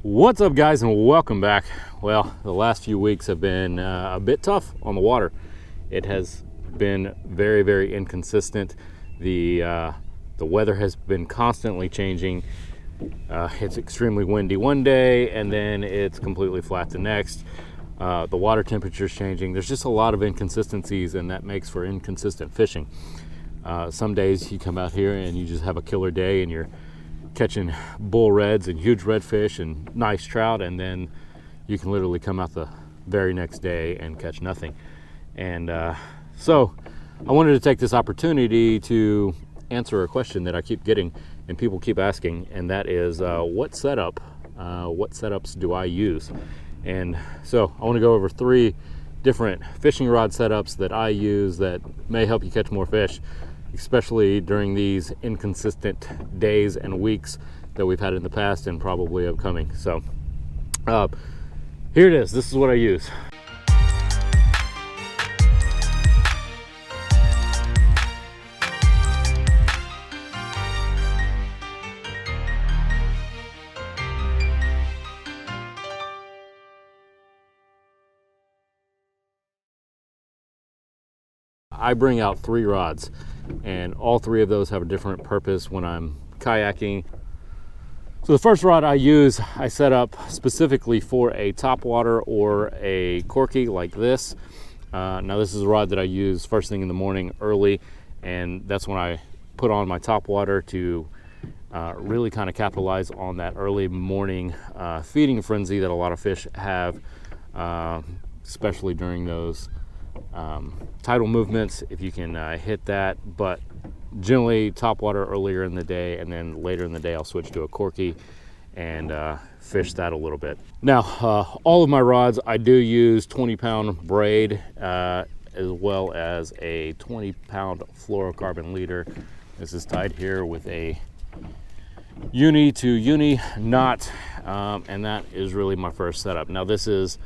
What's up, guys, and welcome back. Well, the last few weeks have been a bit tough on the water. It has been very inconsistent. The weather has been constantly changing. It's extremely windy one day and then it's completely flat the next. The water temperature is changing. There's just a lot of inconsistencies, and that makes for inconsistent fishing. Some days you come out here and you just have a killer day and you're catching bull reds and huge redfish and nice trout, and then you can literally come out the very next day and catch nothing. And so I wanted to take this opportunity to answer a question that I keep getting and people keep asking, and that is what setups do I use? And so I want to go over 3 different fishing rod setups that I use that may help you catch more fish, especially during these inconsistent days and weeks that we've had in the past and probably upcoming. So here it is. This is what I use. I bring out 3 rods, and all 3 of those have a different purpose when I'm kayaking. So the first rod I use, I set up specifically for a topwater or a corky like this. Now this is a rod that I use first thing in the morning early, and that's when I put on my topwater to really kind of capitalize on that early morning feeding frenzy that a lot of fish have, especially during those tidal movements, if you can hit that. But generally topwater earlier in the day, and then later in the day I'll switch to a corky and fish that a little bit. Now all of my rods, I do use 20-pound braid as well as a 20-pound fluorocarbon leader. This is tied here with a uni to uni knot, and that is really my first setup. Now this is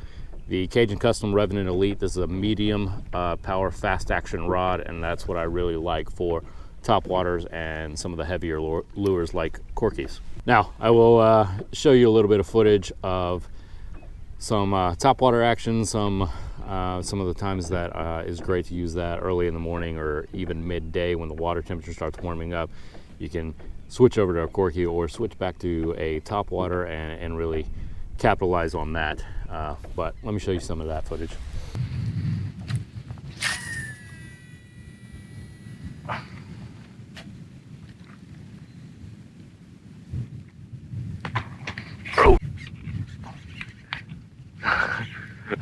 the Cajun Custom Revenant Elite. This is a medium power fast action rod, and that's what I really like for topwaters and some of the heavier lures like corkies. Now I will show you a little bit of footage of some topwater action, some of the times that is great to use that early in the morning or even midday when the water temperature starts warming up. You can switch over to a corky or switch back to a topwater and really capitalize on that. But let me show you some of that footage.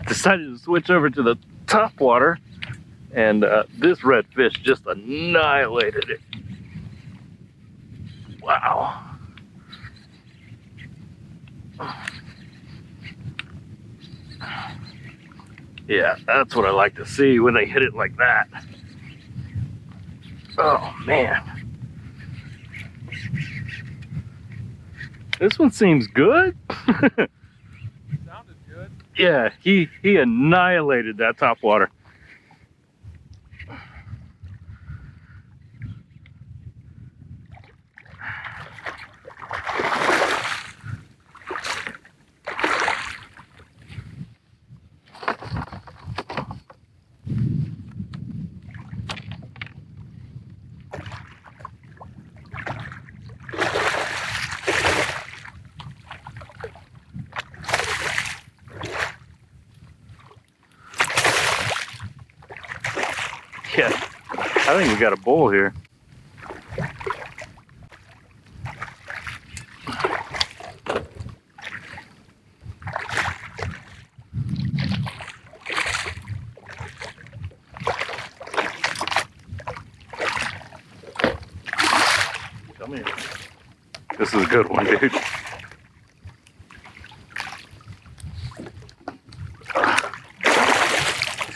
Decided to switch over to the topwater, and this redfish just annihilated it. Wow. Yeah, that's what I like to see when they hit it like that. Oh man. This one seems good. Sounded good. Yeah, he annihilated that topwater. Yeah, I think we got a bull here. Come here. This is a good one, dude. It's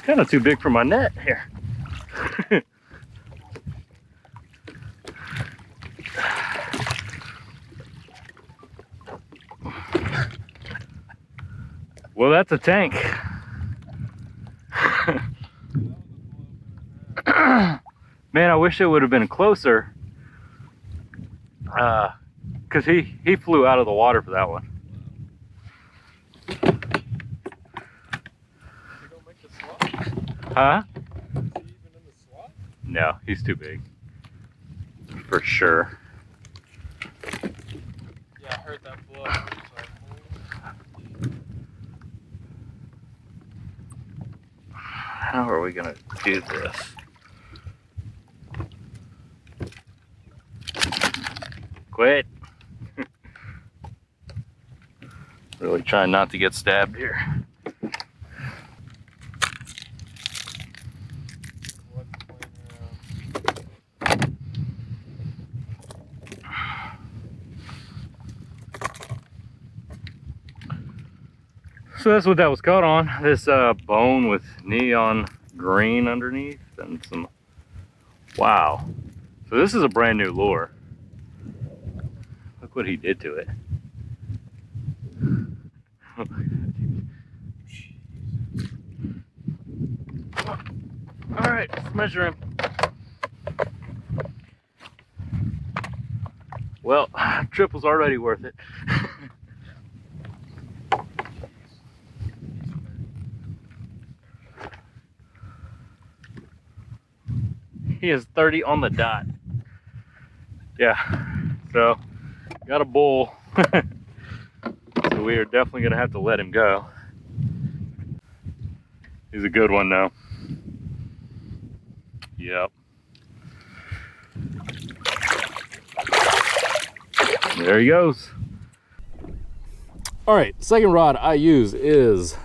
kind of too big for my net here. Well, that's a tank. Man, I wish it would have been closer. Because he flew out of the water for that one. don't make the slot? Huh? Is he even in the slot? No, he's too big. For sure. Yeah, I heard that blow. So How are we gonna do this? Quit. Really trying not to get stabbed here. what's playing around? So that's what that was caught on. This bone with neon green underneath and some, wow. So this is a brand new lure. Look what he did to it. All right, let's measure him. Well, triple's already worth it. He is 30 on the dot. Yeah, so got a bull. So we are definitely gonna have to let him go. He's a good one though. Yep. There he goes. All right, second rod I use is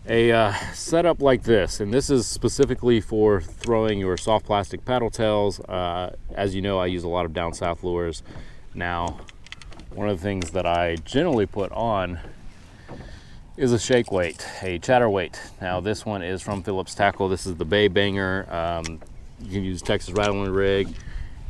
a setup like this, and this is specifically for throwing your soft plastic paddle tails. As you know, I use a lot of down south lures. Now, one of the things that I generally put on is a shake weight, a chatter weight. Now this one is from Phillips Tackle. This is the Bay Banger. You can use Texas Rattling rig.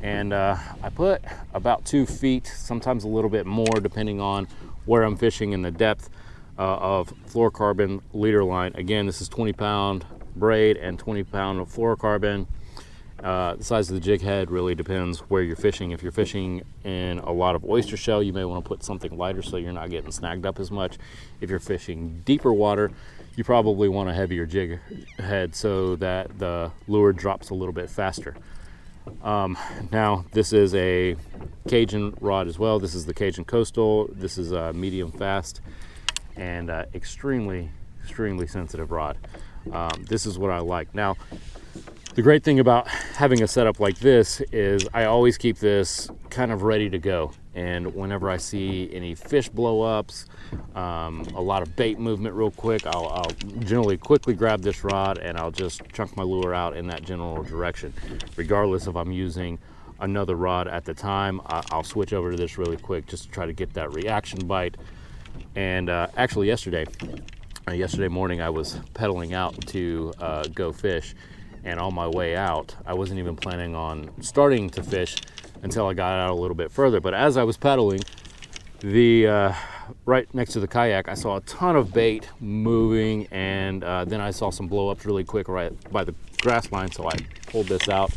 And I put about 2 feet, sometimes a little bit more depending on where I'm fishing and the depth of fluorocarbon leader line. Again, this is 20-pound braid and 20-pound of fluorocarbon. The size of the jig head really depends where you're fishing. If you're fishing in a lot of oyster shell, you may want to put something lighter so you're not getting snagged up as much. If you're fishing deeper water, you probably want a heavier jig head so that the lure drops a little bit faster. Now this is a Cajun rod as well. This is the Cajun Coastal. This is a medium fast and extremely sensitive rod. This is what I like. Now the great thing about having a setup like this is I always keep this kind of ready to go, and whenever I see any fish blow ups, a lot of bait movement real quick, I'll generally quickly grab this rod and I'll just chunk my lure out in that general direction. Regardless if I'm using another rod at the time, I'll switch over to this really quick just to try to get that reaction bite. And actually yesterday morning I was pedaling out to go fish, and on my way out I wasn't even planning on starting to fish until I got out a little bit further. But as I was pedaling, the right next to the kayak, I saw a ton of bait moving, and then I saw some blow ups really quick right by the grass line. So I pulled this out,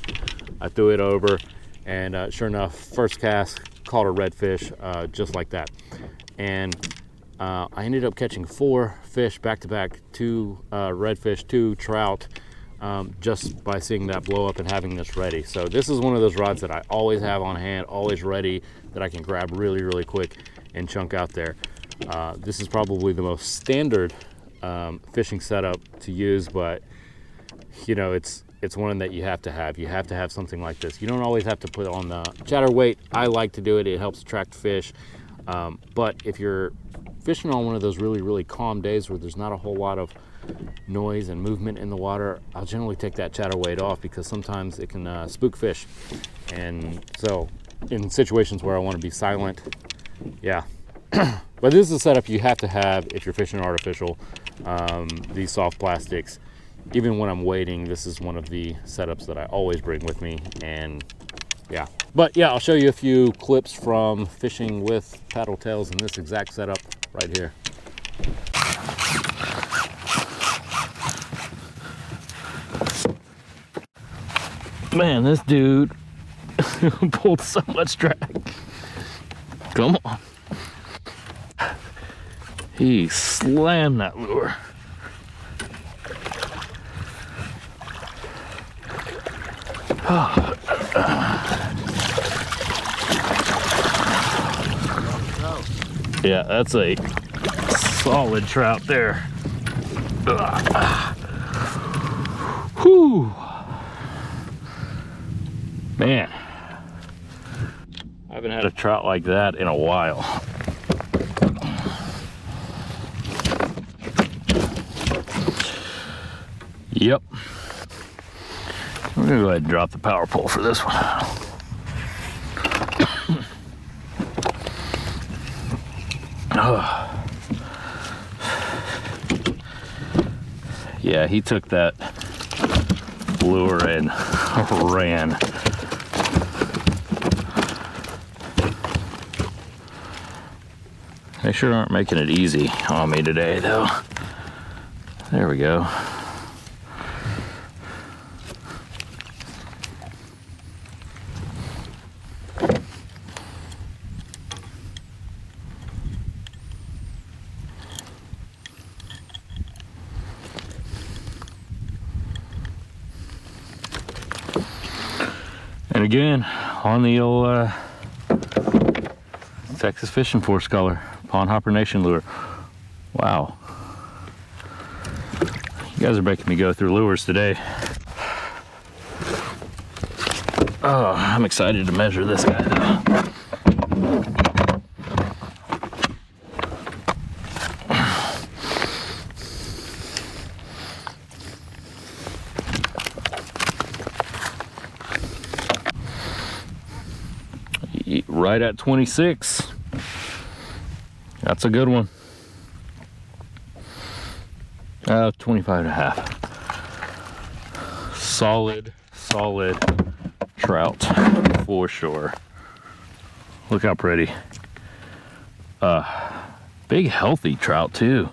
I threw it over, and sure enough, first cast caught a redfish just like that. And I ended up catching 4 fish back to back, 2 redfish, 2 trout, just by seeing that blow up and having this ready. So this is one of those rods that I always have on hand, always ready, that I can grab really quick and chunk out there. This is probably the most standard fishing setup to use, but you know, it's one that you have to have. You have to have something like this. You don't always have to put on the chatter weight. I like to do it. It helps attract fish. But if you're fishing on one of those really calm days where there's not a whole lot of noise and movement in the water, I'll generally take that chatter weight off because sometimes it can spook fish. And so in situations where I want to be silent, yeah. But this is a setup you have to have if you're fishing artificial, these soft plastics. Even when I'm wading, this is one of the setups that I always bring with me. And yeah, but yeah, I'll show you a few clips from fishing with paddle tails in this exact setup right here. Man, this dude pulled so much drag. Come on. He slammed that lure. Yeah, that's a solid trout there. Whew. Man, I haven't had a trout like that in a while. Yep. We're gonna go ahead and drop the power pole for this one. Yeah, he took that lure and ran. They sure aren't making it easy on me today, though. There we go. And again, on the old Texas Fishing Force color, Pond Hopper Nation lure. Wow. You guys are making me go through lures today. Oh, I'm excited to measure this guy though. Right at 26. That's a good one. 25 and a half. Solid trout for sure. Look how pretty. Big healthy trout too.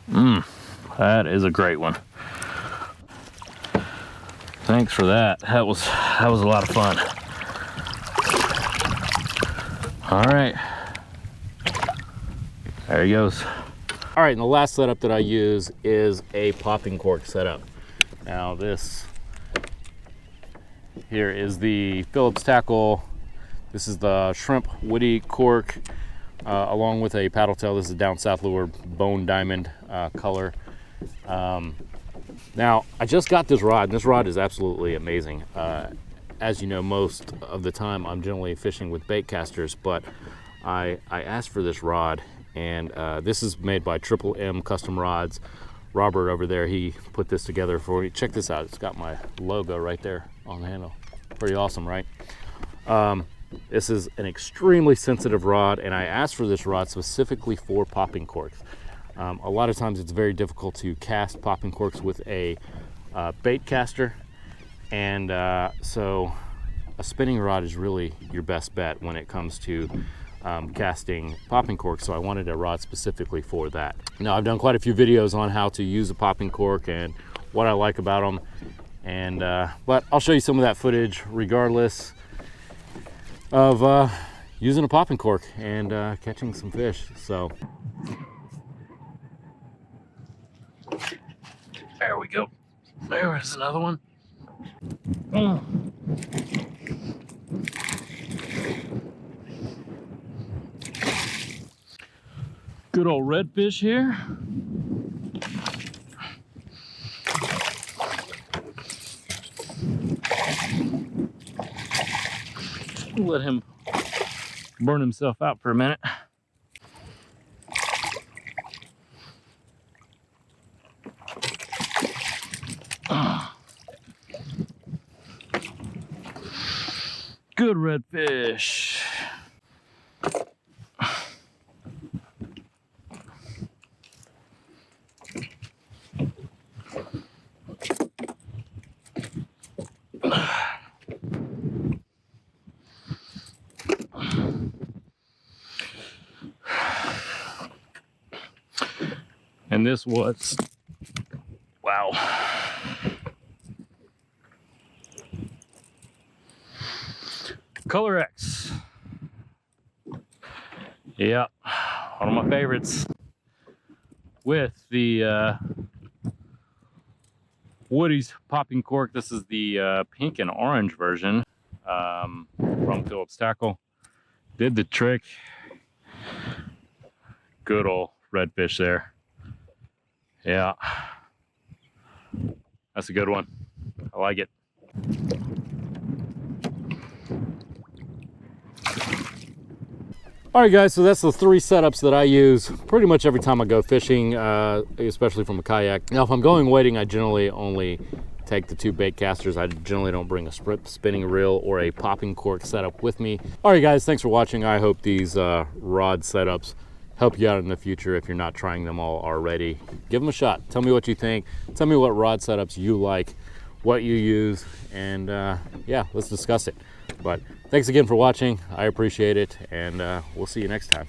That is a great one. Thanks for that. That was a lot of fun. All right, there he goes. All right, and the last setup that I use is a popping cork setup. Now this here is the Phillips tackle. This is the shrimp woody cork, along with a paddle tail. This is a down south lure, bone diamond color. Now I just got this rod, and this rod is absolutely amazing. As you know, most of the time I'm generally fishing with bait casters, but I asked for this rod, and this is made by Triple M Custom Rods. Robert over there, he put this together for me. Check this out, it's got my logo right there on the handle. Pretty awesome, right? This is an extremely sensitive rod, and I asked for this rod specifically for popping corks. A lot of times it's very difficult to cast popping corks with a bait caster. And so a spinning rod is really your best bet when it comes to casting popping corks. So I wanted a rod specifically for that. Now I've done quite a few videos on how to use a popping cork and what I like about them. And but I'll show you some of that footage regardless of using a popping cork and catching some fish. So there we go. There's another one. Good old redfish here. Let him burn himself out for a minute. Good redfish. And this was, wow. Color X. Yeah, One of my favorites. With the Woody's popping cork. This is the pink and orange version from Phillips Tackle. Did the trick. Good old redfish there. Yeah, that's a good one. I like it. All right, guys, so that's the 3 setups that I use pretty much every time I go fishing, especially from a kayak. Now, if I'm going wading, I generally only take the 2 bait casters. I generally don't bring a spinning reel or a popping cork setup with me. All right, guys, thanks for watching. I hope these rod setups help you out in the future. If you're not trying them all already, give them a shot. Tell me what you think. Tell me what rod setups you like, what you use, and yeah, let's discuss it. But thanks again for watching. I appreciate it, and we'll see you next time.